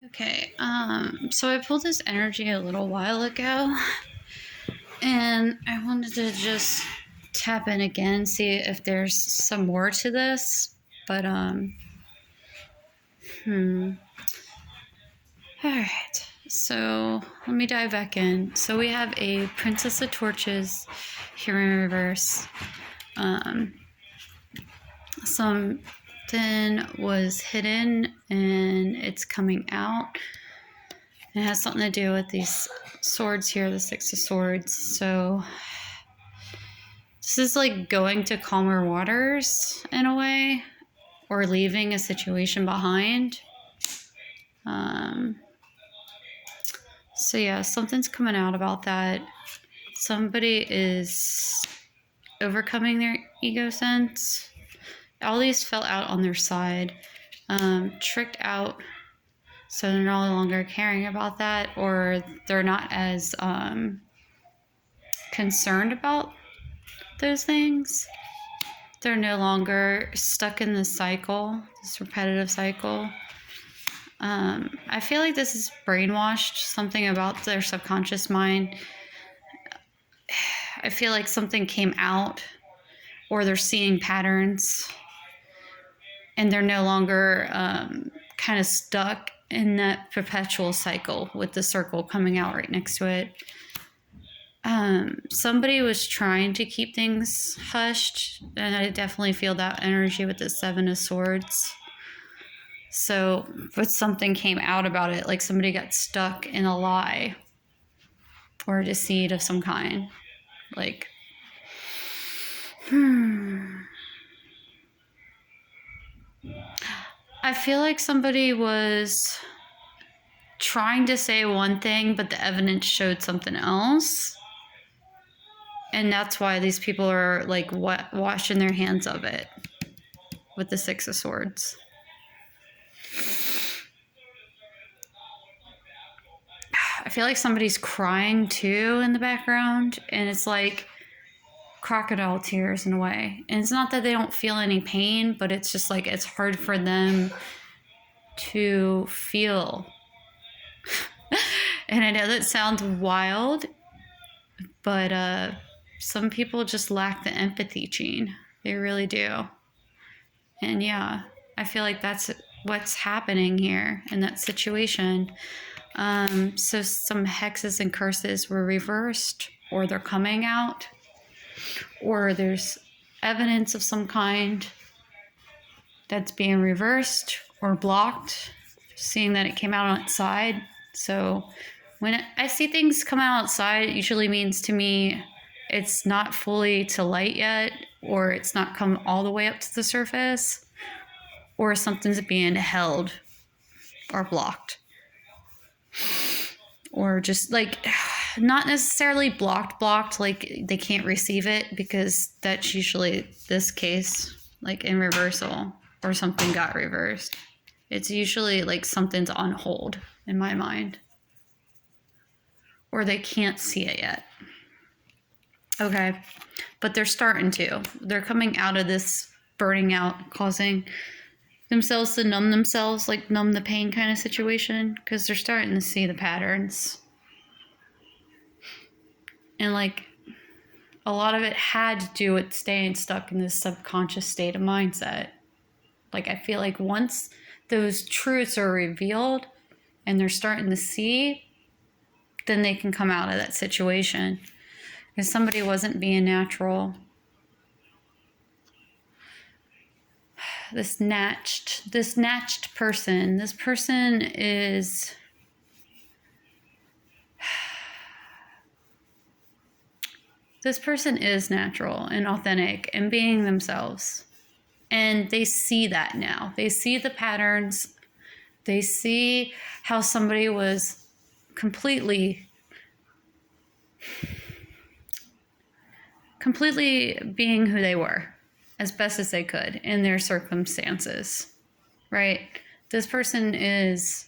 Okay, so I pulled this energy a little while ago, and I wanted to just tap in again, see if there's some more to this. But, all right. So let me dive back in. So we have a Princess of Torches here in reverse. Something was hidden and it's coming out. It has something to do with these swords here, the Six of Swords. So this is like going to calmer waters in a way, or leaving a situation behind. So yeah, something's coming out about that. Somebody is overcoming their ego sense. All these fell out on their side, tricked out, so they're no longer caring about that, or they're not as concerned about those things. They're no longer stuck in this cycle, this repetitive cycle. I feel like this is brainwashed, something about their subconscious mind. I feel like something came out, or they're seeing patterns, and they're no longer kind of stuck in that perpetual cycle with the circle coming out right next to it. Somebody was trying to keep things hushed, and I definitely feel that energy with the Seven of Swords. So, but something came out about it, like somebody got stuck in a lie or a deceit of some kind. Like, I feel like somebody was trying to say one thing, but the evidence showed something else. And that's why these people are like washing their hands of it with the Six of Swords. I feel like somebody's crying too in the background, and it's like crocodile tears in a way. And it's not that they don't feel any pain, but it's just like it's hard for them to feel. And I know that sounds wild, but some people just lack the empathy gene. They really do. And yeah, I feel like that's what's happening here in that situation. So some hexes and curses were reversed, or they're coming out, or there's evidence of some kind that's being reversed or blocked, seeing that it came out outside. So when I see things come out outside, it usually means to me it's not fully to light yet, or it's not come all the way up to the surface, or something's being held or blocked. Or just like not necessarily blocked, like they can't receive it, because that's usually this case, like in reversal, or something got reversed. It's usually like something's on hold in my mind, or they can't see it yet. Okay, but they're starting to. They're coming out of this burning out, causing themselves to numb themselves, like numb the pain kind of situation, because they're starting to see the patterns. And like a lot of it had to do with staying stuck in this subconscious state of mindset. Like I feel like once those truths are revealed and they're starting to see, then they can come out of that situation. Because somebody wasn't being natural. This snatched person. This person is natural and authentic and being themselves. And they see that now. They see the patterns. They see how somebody was completely being who they were as best as they could in their circumstances, right? This person is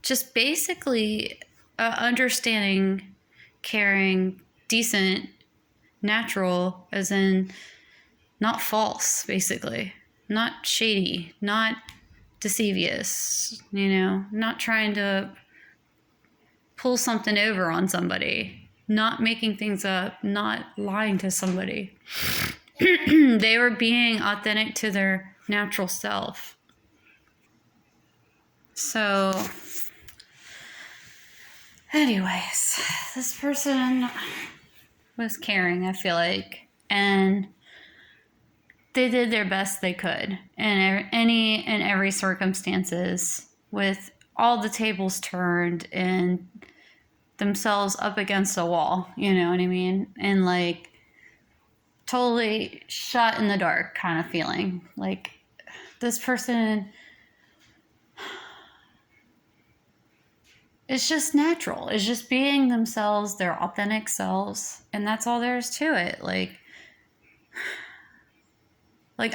just basically understanding, caring, decent, natural, as in not false, basically, not shady, not deceivious, not trying to pull something over on somebody, not making things up, not lying to somebody. They were being authentic to their natural self. So, anyways, this person was caring, I feel like, and they did their best they could in any and every circumstances, with all the tables turned and themselves up against a wall, you know what I mean? And like totally shot in the dark kind of feeling. Like this person is just natural. It's just being themselves, their authentic selves, and that's all there is to it. Like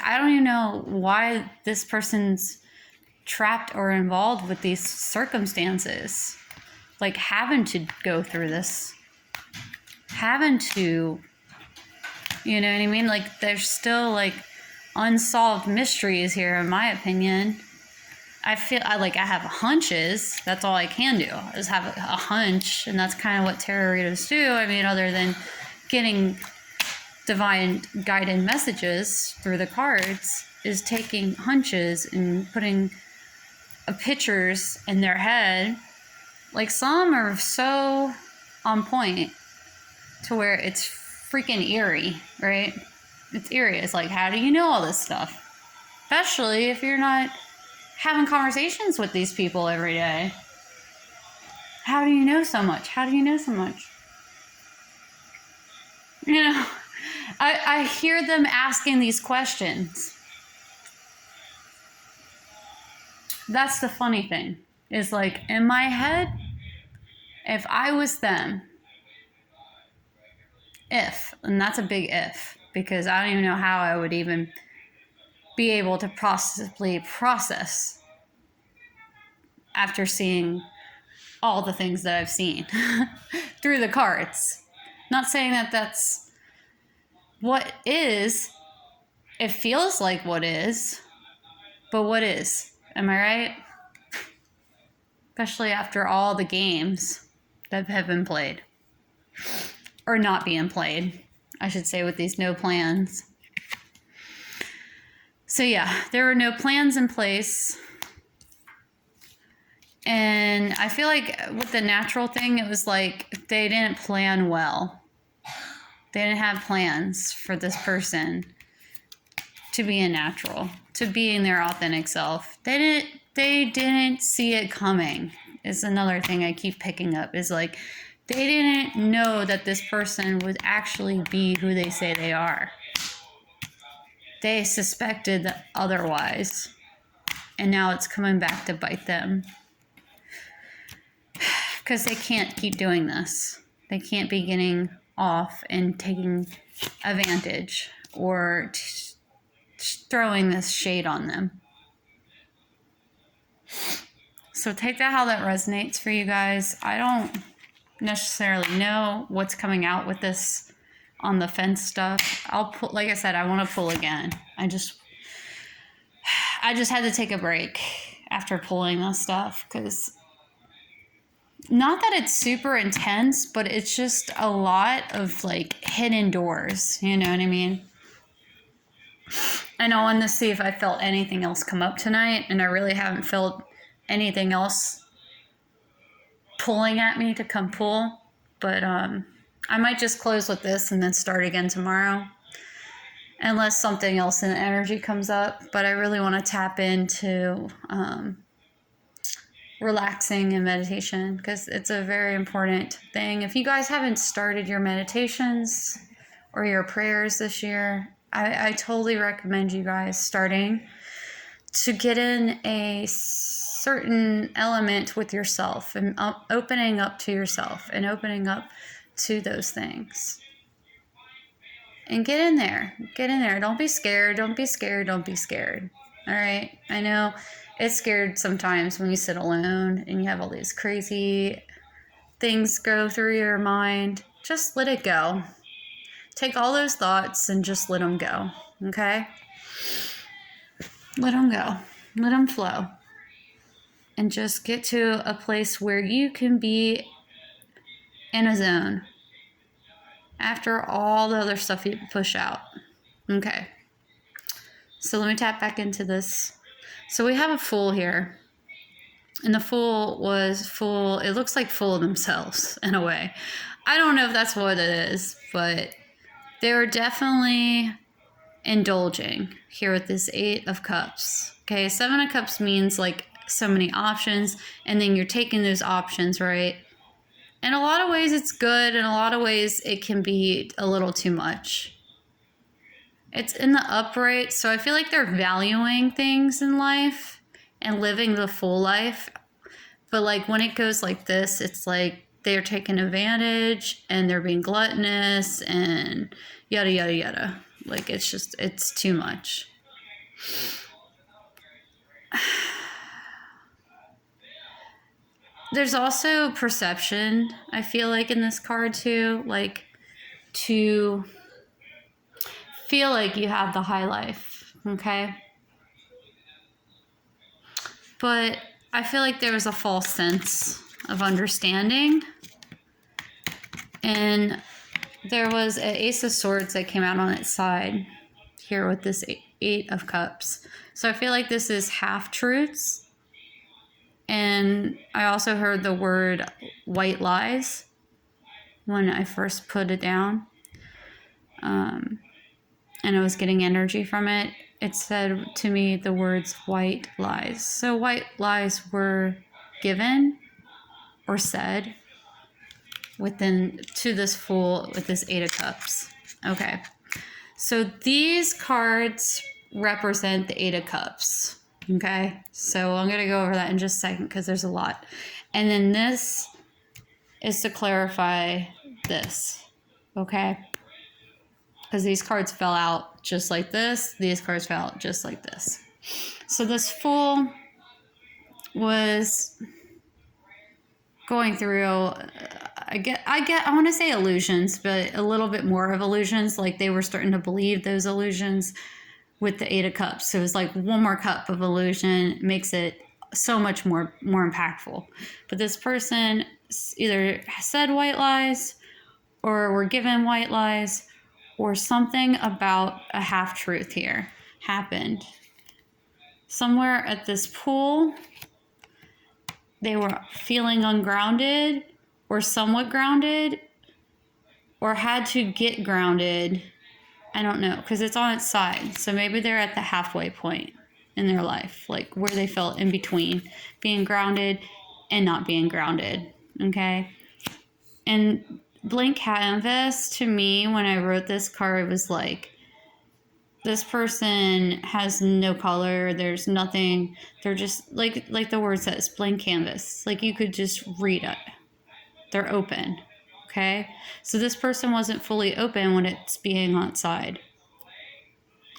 I don't even know why this person's trapped or involved with these circumstances. Like having to go through this, having to, you know what I mean? Like there's still like unsolved mysteries here, in my opinion. I have hunches. That's all I can do, is have a hunch. And that's kind of what tarot readers do. I mean, other than getting divine guided messages through the cards, is taking hunches and putting pictures in their head. Like some are so on point to where it's freaking eerie, right? It's eerie. It's like, how do you know all this stuff? Especially if you're not having conversations with these people every day. How do you know so much? How do you know so much? You know, I hear them asking these questions. That's the funny thing. Is like, in my head, if I was them, and that's a big if, because I don't even know how I would even be able to possibly process after seeing all the things that I've seen through the cards. Not saying that that's what is. It feels like what is, but what is? Am I right? Especially after all the games that have been played. Or not being played, I should say, with these no plans. So yeah, there were no plans in place. And I feel like with the natural thing, it was like they didn't plan well. They didn't have plans for this person to be a natural, to being their authentic self. They didn't see it coming, is another thing I keep picking up, is like they didn't know that this person would actually be who they say they are. They suspected otherwise, and now it's coming back to bite them. Because they can't keep doing this. They can't be getting off and taking advantage or throwing this shade on them. So take that how that resonates for you guys. I don't necessarily know what's coming out with this on the fence stuff. I'll pull, like I said, I want to pull again. I just had to take a break after pulling this stuff, because not that it's super intense, but it's just a lot of like hidden doors, you know what I mean? And I wanted to see if I felt anything else come up tonight, and I really haven't felt anything else pulling at me to come pull. But I might just close with this and then start again tomorrow, unless something else in the energy comes up. But I really want to tap into relaxing and meditation, because it's a very important thing. If you guys haven't started your meditations or your prayers this year, I totally recommend you guys starting, to get in a certain element with yourself and opening up to yourself and opening up to those things. And get in there. Don't be scared. Don't be scared. All right. I know it's scared sometimes when you sit alone and you have all these crazy things go through your mind. Just let it go. take all those thoughts and just let them go, okay? Let them go. Let them flow. And just get to a place where you can be in a zone after all the other stuff you push out. Okay. So let me tap back into this. So we have a fool here. And the fool was full, it looks like full of themselves in a way. I don't know if that's what it is, but they were definitely indulging here with this 8 of Cups. Okay, 7 of Cups means like so many options, and then you're taking those options, right? In a lot of ways it's good, in a lot of ways it can be a little too much. It's in the upright, so I feel like they're valuing things in life and living the full life. But like when it goes like this, it's like they're taking advantage and they're being gluttonous and yada, yada, yada. Like it's too much. There's also perception, I feel like, in this card too. Like to feel like you have the high life, okay? But I feel like there was a false sense of understanding. And there was an Ace of Swords that came out on its side here with this 8 of Cups. So I feel like this is half-truths. And I also heard the word white lies when I first put it down. And I was getting energy from it. It said to me the words white lies. So white lies were given or said to this fool with this 8 of Cups. Okay. So these cards represent the 8 of Cups. Okay. So I'm going to go over that in just a second because there's a lot. And then this is to clarify this. Okay. Because these cards fell out just like this. These cards fell out just like this. So this fool was going through, I want to say illusions, but a little bit more of illusions. Like they were starting to believe those illusions with the 8 of Cups. So it was like one more cup of illusion makes it so much more impactful. But this person either said white lies or were given white lies, or something about a half-truth here happened. Somewhere at this pool, they were feeling ungrounded or somewhat grounded or had to get grounded. I don't know, because it's on its side. So maybe they're at the halfway point in their life, like where they felt in between being grounded and not being grounded, okay? And blank canvas to me when I wrote this card was like, this person has no color, there's nothing, they're just like the word says, blank canvas. Like you could just read it. They're open. Okay? So this person wasn't fully open when it's being outside.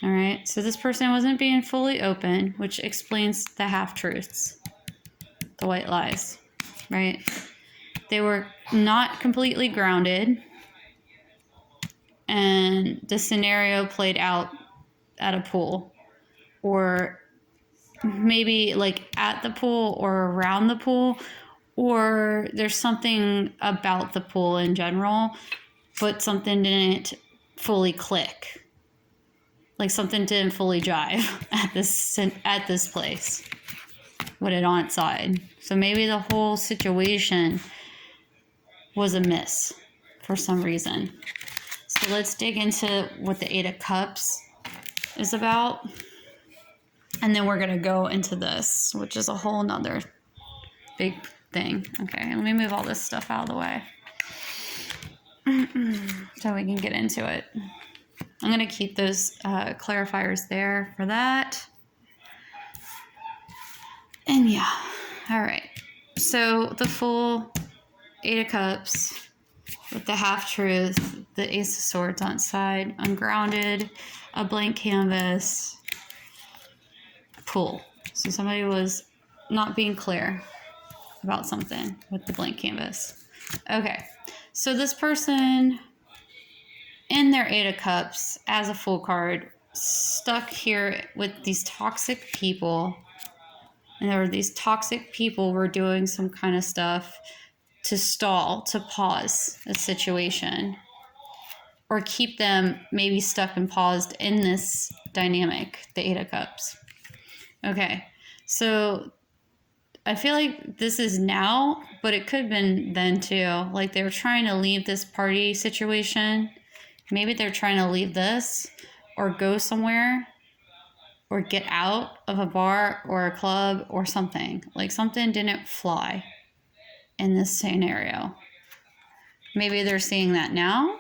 All right? So this person wasn't being fully open, which explains the half-truths, the white lies, right? They were not completely grounded, and the scenario played out at a pool, or maybe like at the pool or around the pool, or there's something about the pool in general, but something didn't fully click. Like something didn't fully jive at this place with it on its side. So maybe the whole situation was a miss for some reason. So let's dig into what the 8 of Cups is about. And then we're going to go into this, which is a whole nother big thing. Okay, let me move all this stuff out of the way so we can get into it. I'm going to keep those clarifiers there for that. And yeah, all right. So the full 8 of Cups with the half-truth, the Ace of Swords on its side, ungrounded, a blank canvas, pool. So somebody was not being clear about something with the blank canvas. Okay, so this person in their Eight of Cups as a Fool card, stuck here with these toxic people. And there were these toxic people were doing some kind of stuff to stall, to pause a situation, or keep them maybe stuck and paused in this dynamic, the Eight of Cups. Okay, so I feel like this is now, but it could have been then too. Like they were trying to leave this party situation. Maybe they're trying to leave this or go somewhere or get out of a bar or a club or something. Like something didn't fly in this scenario. Maybe they're seeing that now.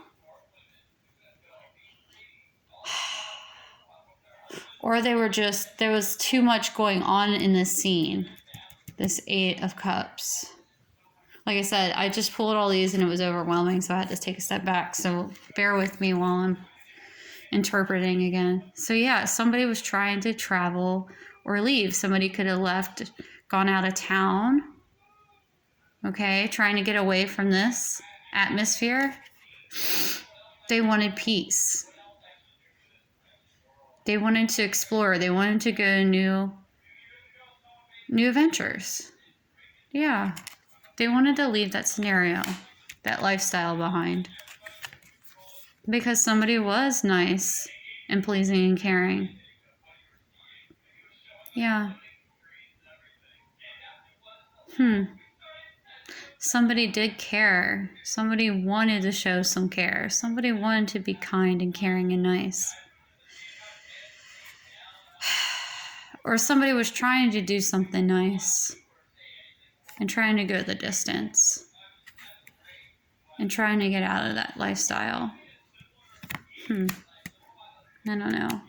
Or they were just, there was too much going on in this scene. This Eight of Cups. Like I said, I just pulled all these and it was overwhelming, so I had to take a step back. So bear with me while I'm interpreting again. So yeah, somebody was trying to travel or leave. Somebody could have left, gone out of town. Okay, trying to get away from this atmosphere. They wanted peace. They wanted to explore. They wanted to go to new adventures. Yeah. They wanted to leave that scenario, that lifestyle behind. Because somebody was nice and pleasing and caring. Yeah. Somebody did care. Somebody wanted to show some care. Somebody wanted to be kind and caring and nice. Or somebody was trying to do something nice and trying to go the distance and trying to get out of that lifestyle. I don't know.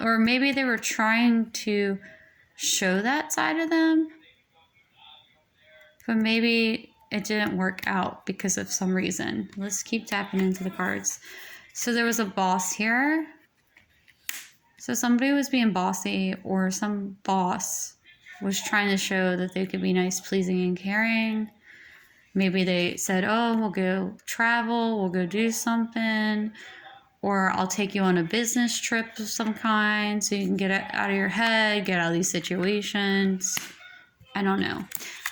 Or maybe they were trying to show that side of them, but maybe it didn't work out because of some reason. Let's keep tapping into the cards. So there was a boss here. So somebody was being bossy, or some boss was trying to show that they could be nice, pleasing, and caring. Maybe they said, oh, we'll go travel, we'll go do something, or I'll take you on a business trip of some kind so you can get out of your head, get out of these situations. I don't know.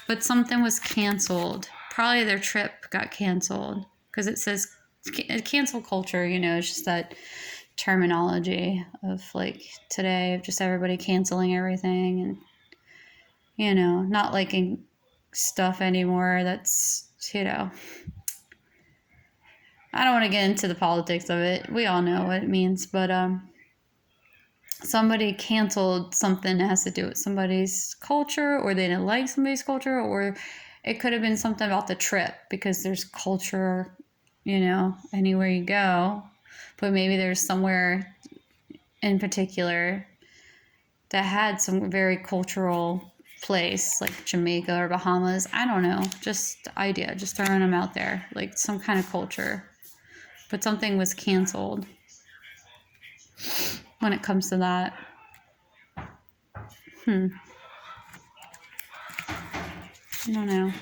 But something was canceled. Probably their trip got canceled because it says cancel culture, it's just that terminology of like today of just everybody canceling everything and not liking stuff anymore. That's I don't want to get into the politics of it. We all know what it means, but somebody canceled something that has to do with somebody's culture, or they didn't like somebody's culture, or it could have been something about the trip because there's culture, anywhere you go. But maybe there's somewhere in particular that had some very cultural place, like Jamaica or Bahamas. I don't know. Just idea. Just throwing them out there. Like some kind of culture. But something was canceled when it comes to that. I don't know.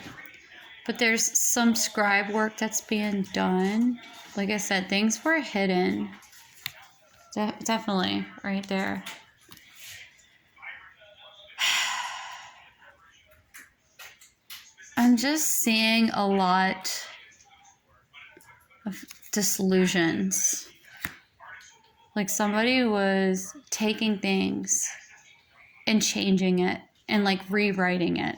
But there's some scribe work that's being done. Like I said, things were hidden. Definitely right there. I'm just seeing a lot of disillusions. Like somebody was taking things and changing it and like rewriting it.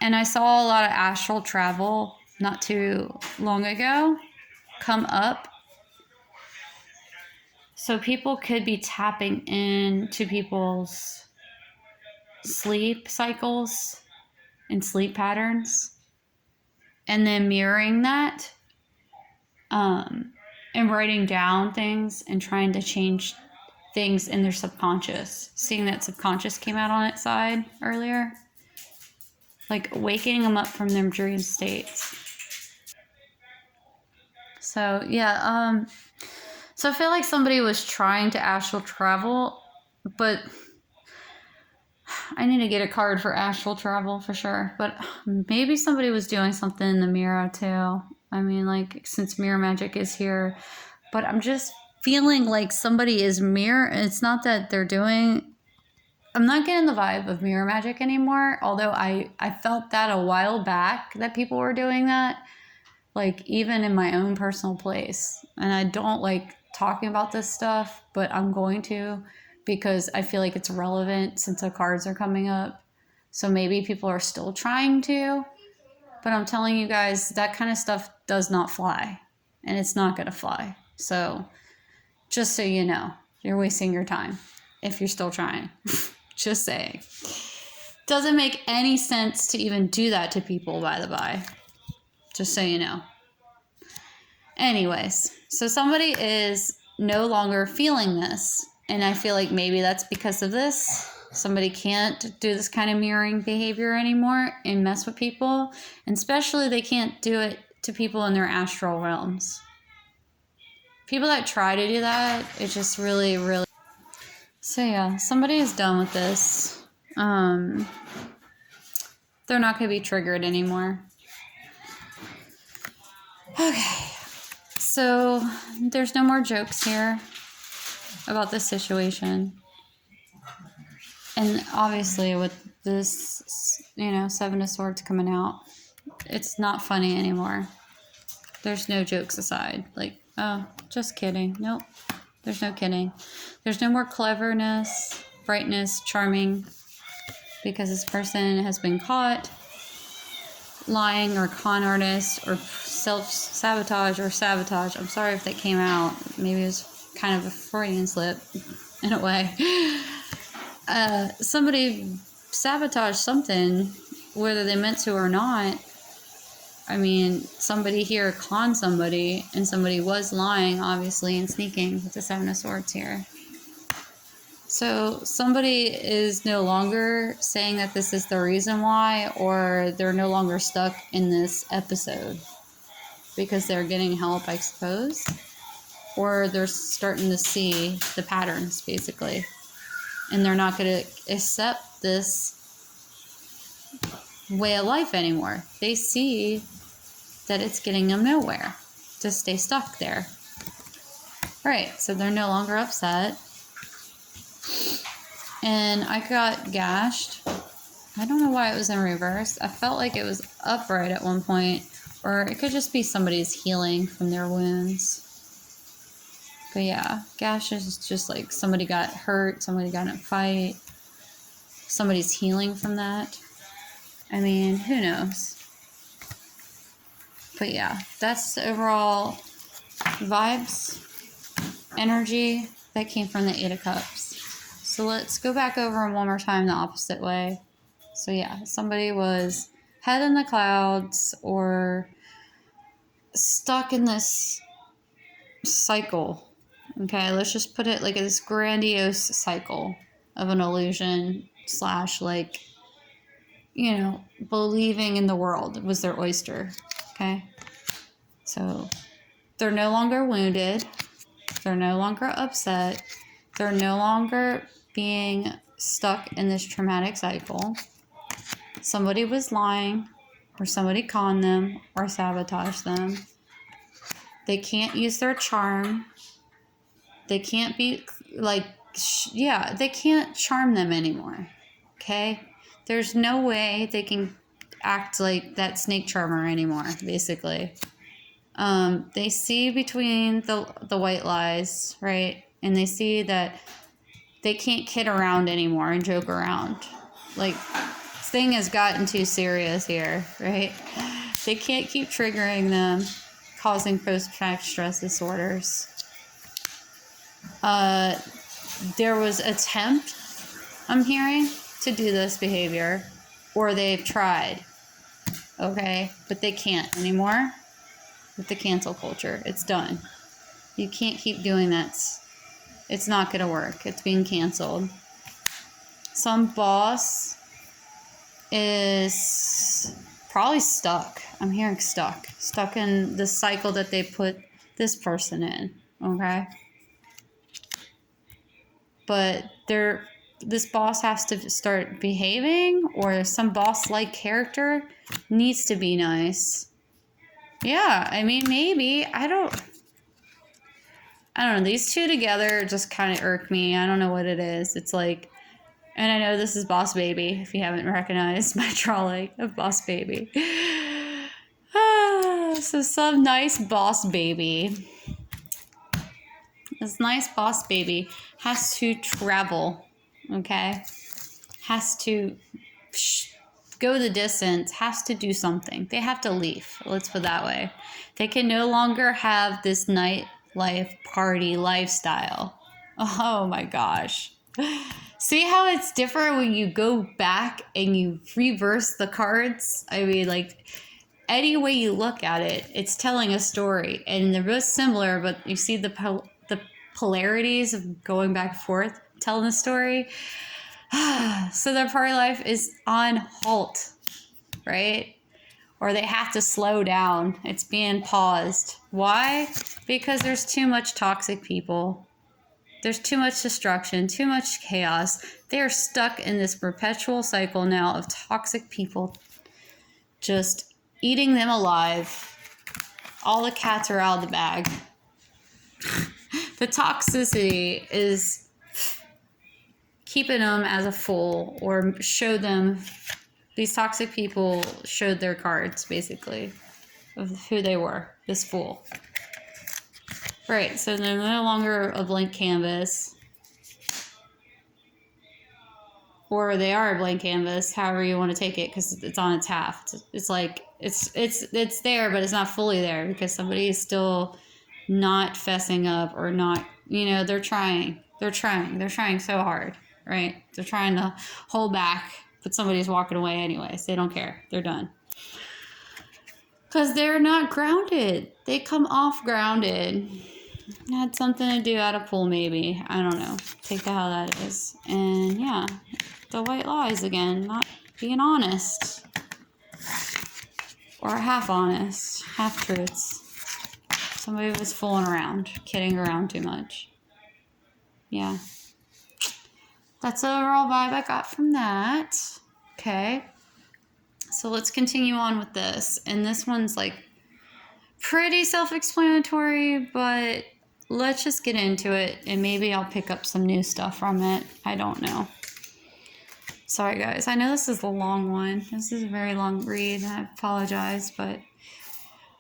And I saw a lot of astral travel not too long ago come up. So people could be tapping into people's sleep cycles and sleep patterns and then mirroring that and writing down things and trying to change things in their subconscious. Seeing that subconscious came out on its side earlier. Like waking them up from their dream states. So yeah, so I feel like somebody was trying to astral travel, but I need to get a card for astral travel for sure. But maybe somebody was doing something in the mirror too. I mean, like, since mirror magic is here, but I'm just feeling like somebody is mirror. It's not that they're doing. I'm not getting the vibe of mirror magic anymore. Although I felt that a while back that people were doing that, like even in my own personal place. And I don't like talking about this stuff, but I'm going to because I feel like it's relevant since the cards are coming up. So maybe people are still trying to, but I'm telling you guys that kind of stuff does not fly, and it's not going to fly. So just so you know, you're wasting your time if you're still trying. Just saying. Doesn't make any sense to even do that to people, by the by. Just so you know. Anyways, so somebody is no longer feeling this. And I feel like maybe that's because of this. Somebody can't do this kind of mirroring behavior anymore and mess with people. And especially they can't do it to people in their astral realms. People that try to do that, it's just really, really... So yeah, somebody is done with this. They're not going to be triggered anymore. Okay. So there's no more jokes here about this situation. And obviously with this, Seven of Swords coming out, it's not funny anymore. There's no jokes aside. Like, oh, just kidding. Nope. There's no kidding. There's no more cleverness, brightness, charming, because this person has been caught lying or con artist or self-sabotage or sabotage. I'm sorry if that came out. Maybe it was kind of a Freudian slip in a way. Somebody sabotaged something, whether they meant to or not. I mean, somebody here conned somebody, and somebody was lying, obviously, and sneaking with the Seven of Swords here. So somebody is no longer saying that this is the reason why, or they're no longer stuck in this episode because they're getting help, I suppose, or they're starting to see the patterns, basically, and they're not going to accept this way of life anymore. They see that it's getting them nowhere to stay stuck there. Right, so they're no longer upset. And I got gashed. I don't know why it was in reverse. I felt like it was upright at one point, or it could just be somebody's healing from their wounds. But yeah, gash is just like somebody got hurt, somebody got in a fight, somebody's healing from that. I mean, who knows? But yeah, that's the overall vibes, energy that came from the Eight of Cups. So let's go back over them one more time the opposite way. So yeah, somebody was head in the clouds or stuck in this cycle. Okay, let's just put it like this grandiose cycle of an illusion / like, believing in the world was their oyster. Okay, so they're no longer wounded, they're no longer upset, they're no longer being stuck in this traumatic cycle. Somebody was lying, or somebody conned them, or sabotaged them. They can't use their charm. They can't be like, they can't charm them anymore. Okay? There's no way they can act like that snake charmer anymore, basically. They see between the white lies, right? And they see that they can't kid around anymore and joke around. Like, this thing has gotten too serious here, right? They can't keep triggering them, causing post-traumatic stress disorders. There was attempt, I'm hearing, to do this behavior, or they've tried, okay? But they can't anymore with the cancel culture. It's done. You can't keep doing that. It's not going to work. It's being canceled. Some boss is probably stuck. I'm hearing stuck. Stuck in the cycle that they put this person in, okay? But this boss has to start behaving, or some boss-like character needs to be nice Yeah, I mean, maybe. I don't know. These two together just kind of irk me. I don't know what it is. It's like, and I know this is Boss Baby, if you haven't recognized my drawing of Boss Baby. So some nice Boss Baby. This nice Boss Baby has to travel, okay? Has to go the distance, has to do something. They have to leave, let's put it that way. They can no longer have this nightlife party lifestyle. Oh my gosh. See how it's different when you go back and you reverse the cards? I mean, like, any way you look at it, it's telling a story. And they're both similar, but you see the polarities of going back and forth, telling the story. So their party life is on halt, right? Or they have to slow down. It's being paused. Why? Because there's too much toxic people. There's too much destruction, too much chaos. They are stuck in this perpetual cycle now of toxic people just eating them alive. All the cats are out of the bag. The toxicity is keeping them as a fool, or show them, these toxic people showed their cards basically of who they were, this fool. Right, so they're no longer a blank canvas, or they are a blank canvas, however you want to take it, because it's on its half. It's like it's there, but it's not fully there because somebody is still not fessing up, or not, they're trying so hard, right? They're trying to hold back, but somebody's walking away anyways. They don't care. They're done. Because they're not grounded. They come off grounded. Had something to do at a pool, maybe. I don't know. Take that how that is. And yeah, the white lies again. Not being honest. Or half honest. Half truths. Somebody was fooling around. Kidding around too much. Yeah. That's the overall vibe I got from that. Okay. So let's continue on with this. And this one's like pretty self-explanatory, but let's just get into it, and maybe I'll pick up some new stuff from it. I don't know. Sorry, guys. I know this is a long one. This is a very long read. I apologize, but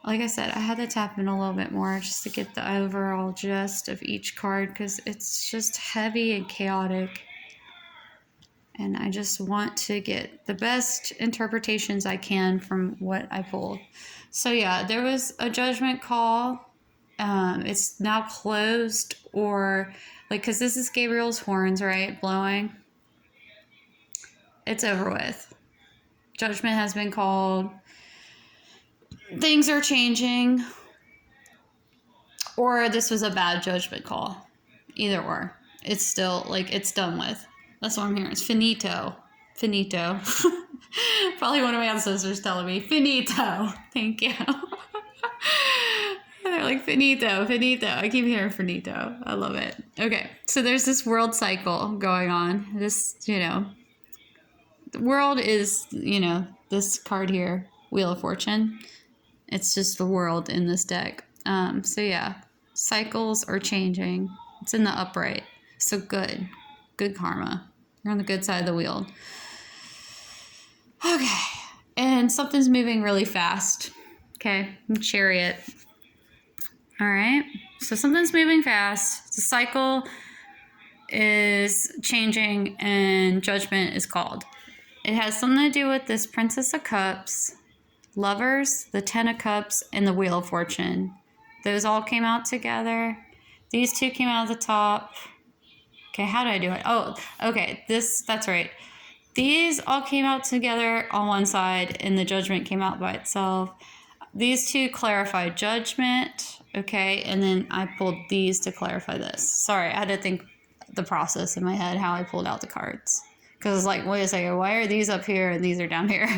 like I said, I had to tap in a little bit more just to get the overall gist of each card, because it's just heavy and chaotic. And I just want to get the best interpretations I can from what I pulled. So yeah, there was a judgment call. It's now closed, or like, because this is Gabriel's horns, right? Blowing. It's over with. Judgment has been called. Things are changing. Or this was a bad judgment call. Either or. It's still, like, it's done with. That's what I'm hearing. It's finito. Finito. Probably one of my ancestors telling me, finito. Thank you. They're like, finito, finito. I keep hearing finito. I love it. Okay, so there's this world cycle going on. This, the world is, this card here, Wheel of Fortune. It's just the world in this deck. So yeah, cycles are changing. It's in the upright. So good. Good karma. You're on the good side of the wheel. Okay. And something's moving really fast. Okay. Chariot. All right. So something's moving fast. The cycle is changing and judgment is called. It has something to do with this Princess of Cups, Lovers, the Ten of Cups, and the Wheel of Fortune. Those all came out together. These two came out of the top. Okay, how did I do it? Oh, okay, that's right. These all came out together on one side, and the judgment came out by itself. These two clarified judgment, okay, and then I pulled these to clarify this. Sorry, I had to think the process in my head, how I pulled out the cards. Because it's like, wait a second, why are these up here and these are down here?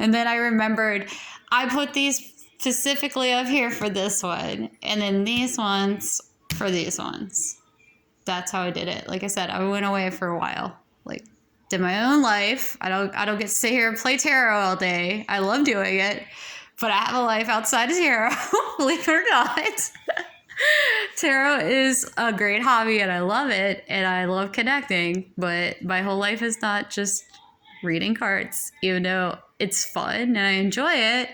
And then I remembered, I put these specifically up here for this one, and then these ones for these ones. That's how I did it. Like I said, I went away for a while. Like, did my own life. I don't get to sit here and play tarot all day. I love doing it. but I have a life outside of tarot, believe it or not. Tarot is a great hobby and I love it and I love connecting, but my whole life is not just reading cards, even though it's fun and I enjoy it.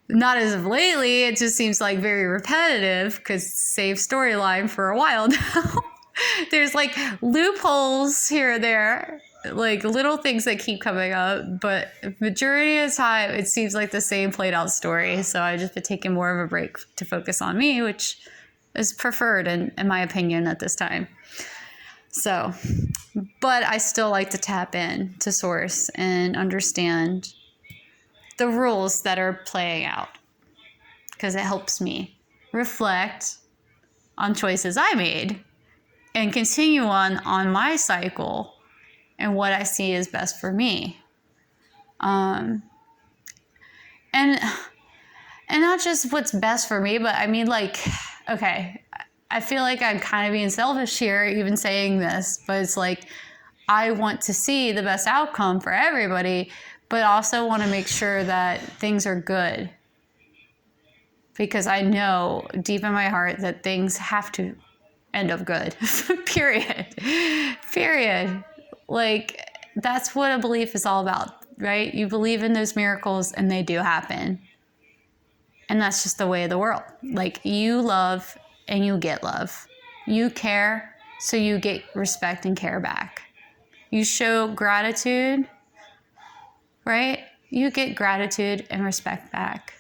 Not as of lately, it just seems like very repetitive because same storyline for a while now. There's like loopholes here and there, like little things that keep coming up, but majority of the time it seems like the same played out story. So I've just been taking more of a break to focus on me, which is preferred in my opinion at this time. So, but I still like to tap in to source and understand the rules that are playing out because it helps me reflect on choices I made and continue on my cycle and what I see is best for me. And not just what's best for me, but I mean, like, okay, I feel like I'm kind of being selfish here, even saying this, but it's like, I want to see the best outcome for everybody, but also want to make sure that things are good. Because I know deep in my heart that things have to end up good. Period. Like, that's what a belief is all about, right? You believe in those miracles and they do happen. And that's just the way of the world. Like, you love and you get love. You care, so you get respect and care back. You show gratitude, right? You get gratitude and respect back.